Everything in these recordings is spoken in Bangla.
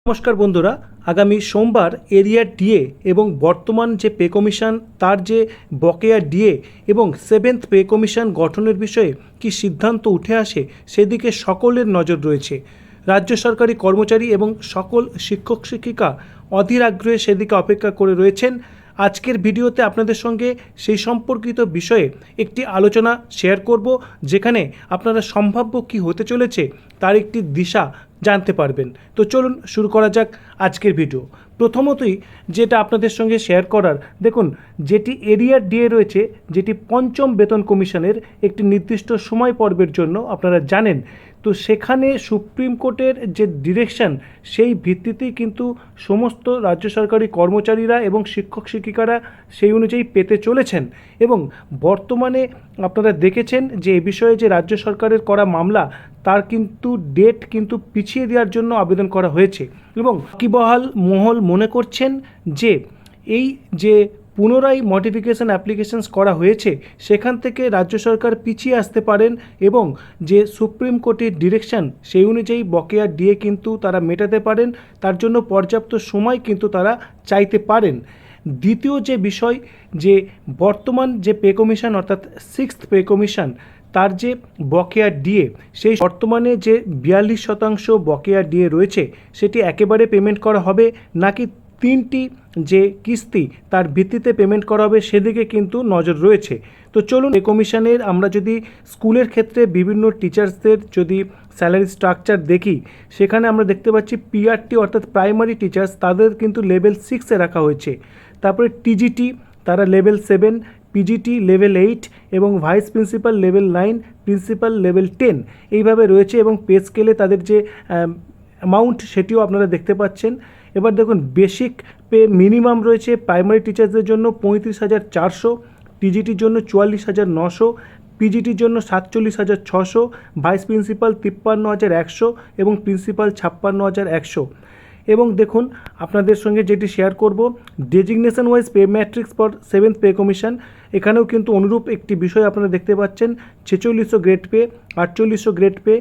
নমস্কার বন্ধুরা, আগামী সোমবার এরিয়া ডিএ এবং বর্তমান যে পে কমিশন তার যে বকেয়া ডিএ এবং সেভেন্থ পে কমিশন গঠনের বিষয়ে কি সিদ্ধান্ত উঠে আসে সেদিকে সকলের নজর রয়েছে। রাজ্য সরকারি কর্মচারী এবং সকল শিক্ষক শিক্ষিকা অধীর আগ্রহে সেদিকে অপেক্ষা করে রয়েছেন। আজকের ভিডিওতে আপনাদের সঙ্গে সেই সম্পর্কিত বিষয়ে একটি আলোচনা শেয়ার করব, যেখানে আপনারা সম্ভাব্য কি হতে চলেছে তার একটি দিশা জানতে পারবেন। তো চলুন শুরু করা যাক আজকের ভিডিও। প্রথমতই যেটা আপনাদের সঙ্গে শেয়ার করার, দেখুন যেটি এরিয়া ডিএ রয়েছে, যেটি পঞ্চম বেতন কমিশনের একটি নির্দিষ্ট সময় পর্বের জন্য আপনারা জানেন, তো সেখানে সুপ্রিম কোর্টের যে ডিরেকশন সেই ভিত্তিতেই কিন্তু সমস্ত রাজ্য সরকারি কর্মচারীরা এবং শিক্ষক শিক্ষিকারা সেই অনুযায়ী পেতে চলেছেন। এবং বর্তমানে আপনারা দেখেছেন যে এ বিষয়ে যে রাজ্য সরকারের করা মামলা তার কিন্তু ডেট কিন্তু পিছিয়ে দেওয়ার জন্য আবেদন করা হয়েছে এবং ওয়াকিবহাল মহল মনে করছেন যে এই যে পুনরায় মডিফিকেশন অ্যাপ্লিকেশনস করা হয়েছে সেখান থেকে রাজ্য সরকার পিছিয়ে আসতে পারেন এবং যে সুপ্রিম কোর্টের ডিরেকশন সেই অনুযায়ী বকেয়া ডিএ কিন্তু তারা মেটাতে পারেন, তার জন্য পর্যাপ্ত সময় কিন্তু তারা চাইতে পারেন। দ্বিতীয় যে বিষয়, যে বর্তমান যে পে কমিশন অর্থাৎ সিক্সথ পে কমিশন তার যে বকেয়া ডিএ, সেই বর্তমানে যে 42% বকেয়া ডিএ রয়েছে সেটি একেবারে পেমেন্ট করা হবে নাকি তিনটি যে কিস্তি তার ভিত্তিতে পেমেন্ট করা হবে সেদিকে কিন্তু নজর রয়েছে। তো চলুন পে কমিশনের আমরা যদি স্কুলের ক্ষেত্রে বিভিন্ন টিচার্সদের যদি স্যালারি স্ট্রাকচার দেখি, সেখানে আমরা দেখতে পাচ্ছি পিআরটি অর্থাৎ প্রাইমারি টিচার্স তাদের কিন্তু লেভেল 6-এ রাখা হয়েছে। তারপরে টিজিটি তারা লেভেল 7, পিজিটি লেভেল 8 এবং vice principal level 9, principal level 10 এইভাবে রয়েছে এবং পে স্কেলে তাদের যে অ্যামাউন্ট সেটিও আপনারা দেখতে পাচ্ছেন। এবার দেখুন বেসিক পে মিনিমাম রয়েছে প্রাইমারি টিচার্সদের জন্য 35,400, টিজিটির জন্য 44,900, পিজিটির জন্য 47,600, ভাইস প্রিন্সিপাল 53,100 এবং প্রিন্সিপাল 56,100। এবং দেখুন আপনাদের সঙ্গে যেটি শেয়ার করব, designation wise pay matrix for seventh pay commission, এখানেও কিন্তু অনুরূপ একটি বিষয় আপনারা দেখতে পাচ্ছেন। 4600 grade pay, 4800 grade pay,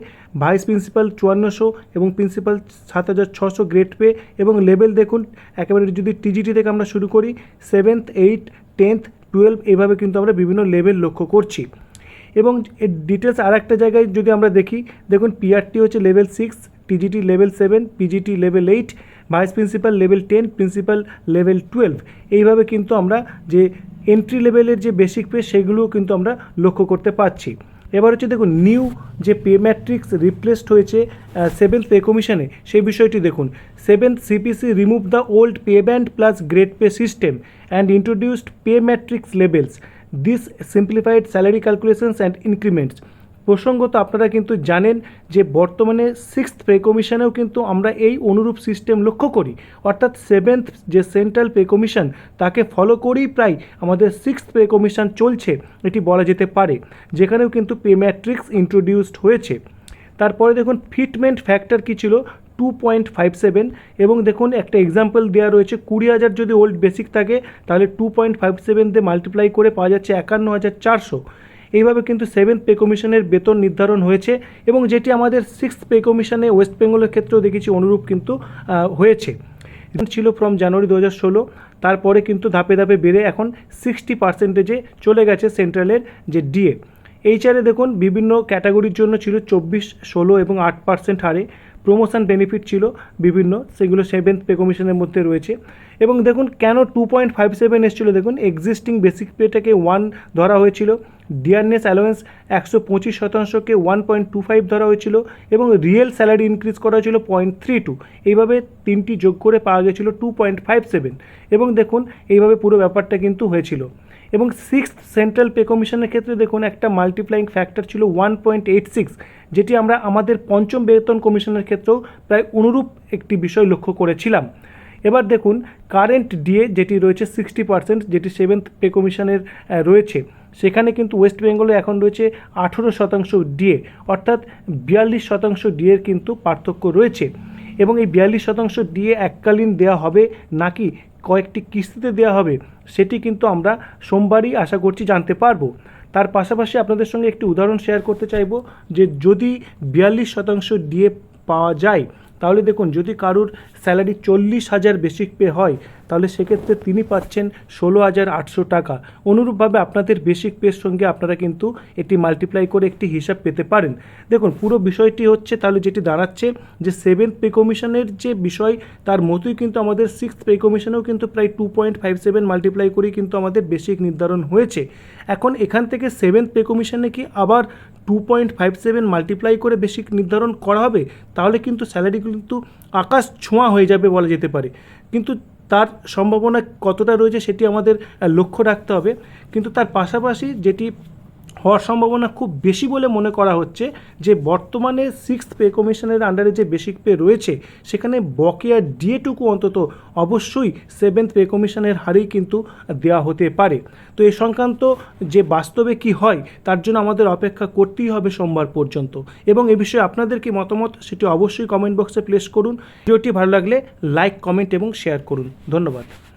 vice principal 5400 এবং প্রিন্সিপাল 7600 গ্রেড পে। এবং লেভেল দেখুন একেবারে যদি টিজিটি থেকে আমরা শুরু করি 7th, 8th, 10th, 12 এইভাবে কিন্তু আমরা বিভিন্ন লেভেল লক্ষ্য করছি। এবং এর ডিটেলস আর একটা জায়গায় যদি আমরা দেখি, দেখুন পিআরটি হচ্ছে level 6, TGT level 7, PGT level 8, vice principal level 10, principal level 12 এইভাবে কিন্তু আমরা যে এন্ট্রি লেভেলের যে বেসিক পে সেগুলোও কিন্তু আমরা লক্ষ্য করতে পারছি। এবার হচ্ছে দেখুন নিউ যে পে ম্যাট্রিক্স রিপ্লেসড হয়েছে সেভেন্থ পে কমিশনে, সেই বিষয়টি দেখুন। Seventh CPC remove the old pay band plus grade pay system and introduced pay matrix levels, this simplified salary calculations and ইনক্রিমেন্টস। প্রসঙ্গত আপনারা কিন্তু জানেন যে বর্তমানে সিক্সথ পে কমিশনেও কিন্তু আমরা এই অনুরূপ সিস্টেম লক্ষ্য করি, অর্থাৎ সেভেন্থ যে সেন্ট্রাল পে কমিশন তাকে ফলো করেই প্রায় আমাদের সিক্সথ পে কমিশন চলছে এটি বলা যেতে পারে, যেখানেও কিন্তু পে ম্যাট্রিক্স ইন্ট্রোডিউসড হয়েছে। তারপরে দেখুন ফিটমেন্ট ফ্যাক্টর কী ছিল, 2.57 এবং দেখুন একটা এক্সাম্পল দেওয়া রয়েছে, 20,000 যদি ওল্ড বেসিক থাকে তাহলে 2.57 দিয়ে মাল্টিপ্লাই করে পাওয়া যাচ্ছে 51,400। এইভাবে কিন্তু সেভেন্থ পে কমিশনের বেতন নির্ধারণ হয়েছে এবং যেটি আমাদের সিক্সথ পে কমিশনে ওয়েস্ট বেঙ্গলের ক্ষেত্রেও দেখেছি অনুরূপ কিন্তু হয়েছে। ছিল ফ্রম জানুয়ারি 2016, তারপরে কিন্তু ধাপে ধাপে বেড়ে এখন 60%-এ চলে গেছে সেন্ট্রালের যে ডিএ। এইচআরে দেখুন বিভিন্ন ক্যাটাগরির জন্য ছিল 24, 16 এবং 8% হারে। প্রমোশন বেনিফিট ছিল বিভিন্ন, সেগুলো সেভেন্থ পে কমিশনের মধ্যে রয়েছে। এবং দেখুন কেন 2.57 এসেছিলো, দেখুন এক্সিস্টিং বেসিক পেটাকে 1 ধরা হয়েছিল, ডিয়ারনেস অ্যালোয়েন্স 125%কে 1.25 ধরা হয়েছিল এবং রিয়েল স্যালারি ইনক্রিজ করা হয়েছিল 0.32। এইভাবে তিনটি যোগ করে পাওয়া গেছিলো 2.57 এবং দেখুন এইভাবে পুরো ব্যাপারটা কিন্তু হয়েছিল। এবং সিক্সথ সেন্ট্রাল পে কমিশনের ক্ষেত্রে দেখুন একটা মাল্টিপ্লাইং ফ্যাক্টর ছিল 1.86, যেটি আমরা আমাদের পঞ্চম বেতন কমিশনের ক্ষেত্রেও প্রায় অনুরূপ একটি বিষয় লক্ষ্য করেছিলাম। এবার দেখুন কারেন্ট ডিএ যেটি রয়েছে 60%, যেটি সেভেন্থ পে কমিশনের রয়েছে, সেখানে কিন্তু ওয়েস্ট বেঙ্গলে এখন রয়েছে 18% ডিএ, অর্থাৎ 42% ডিএর কিন্তু পার্থক্য রয়েছে। এবং এই 42% ডিএ এককালীন দেওয়া হবে নাকি কয়েকটি কিস্তিতে দেওয়া হবে সেটি কিন্তু আমরা সোমবারই আশা করছি জানতে পারবো। তার পাশাপাশি আপনাদের সঙ্গে একটি উদাহরণ শেয়ার করতে চাইব যে যদি 42% ডিএ পাওয়া যায় তাহলে দেখুন যদি কারুর স্যালারি 40,000 বেসিক পে হয় তাহলে সেক্ষেত্রে তিনি পাচ্ছেন 16,800 টাকা। অনুরূপভাবে আপনাদের বেসিক পের সঙ্গে আপনারা কিন্তু এটি মাল্টিপ্লাই করে একটি হিসাব পেতে পারেন। দেখুন পুরো বিষয়টি হচ্ছে তাহলে যেটি দাঁড়াচ্ছে যে 7th পে কমিশনের যে বিষয় তার মতোই কিন্তু আমাদের 6th পে কমিশনেও কিন্তু প্রায় 2.57 মাল্টিপ্লাই করেই কিন্তু আমাদের বেসিক নির্ধারণ হয়েছে। এখন এখান থেকে 7th পে কমিশনে কি আবার 2.57 মাল্টিপ্লাই করে বেসিক নির্ধারণ করা হবে? তাহলে কিন্তু স্যালারি কিন্তু আকাশ ছোঁয়া হয়ে যাবে বলা যেতে পারে। কিন্তু তার সম্ভাবনা কতটা রয়েছে সেটি আমাদের লক্ষ্য রাখতে হবে। কিন্তু তার পাশাপাশি যেটি হওয়ার সম্ভাবনা খুব বেশি বলে মনে করা হচ্ছে যে বর্তমানে 6th পে কমিশনের আন্ডারে যে বেসিক পে রয়েছে সেখানে বকেয়া ডিএটুকু অন্তত অবশ্যই 7th পে কমিশনের হারেই কিন্তু দেওয়া হতে পারে। তো এই সংক্রান্ত যে বাস্তবে কি হয় তার জন্য আমাদের অপেক্ষা করতেই হবে সোমবার পর্যন্ত। এবং এ বিষয়ে আপনাদের কি মতামত সেটি অবশ্যই কমেন্ট বক্সে প্লেস করুন। ভিডিওটি ভালো লাগলে লাইক, কমেন্ট এবং শেয়ার করুন। ধন্যবাদ।